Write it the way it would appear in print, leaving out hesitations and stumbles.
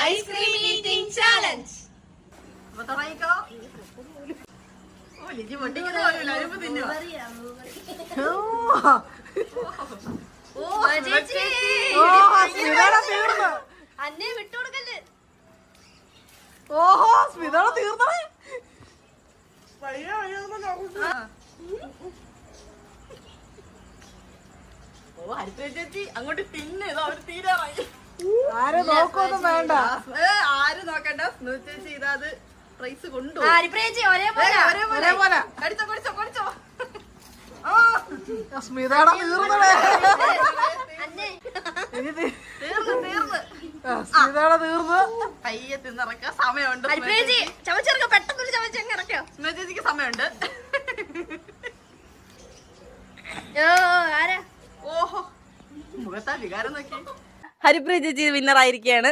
Ice cream eating challenge. അന്നെ വിട്ടുകൊടുക്കല്ലേ. ഓഹോ സ്മിതോടെ തീർന്നേ. ചേച്ചി അങ്ങോട്ട് തിന്നേതോ അവര് തീരാറായി. ആരും നോക്കൊന്നും വേണ്ട. ആരും നോക്കണ്ട. ചേച്ചി ഇതാ അത് പ്രൈസ് കൊണ്ടു. സ്മിതയുടെ തീർന്നേ. സ്മിതയുടെ തീർന്ന്. പയ്യെ തിന്നിറക്കാൻ സമയമുണ്ട്. പെട്ടെന്ന് ചവച്ചിറക്കോ. ചേച്ചിക്ക് സമയമുണ്ട്. ഓഹോ മുഖത്താ വികാരം നോക്കി. ഹരിപ്രിയ ചേച്ചി വിന്നർ ആയിരിക്കുകയാണ്.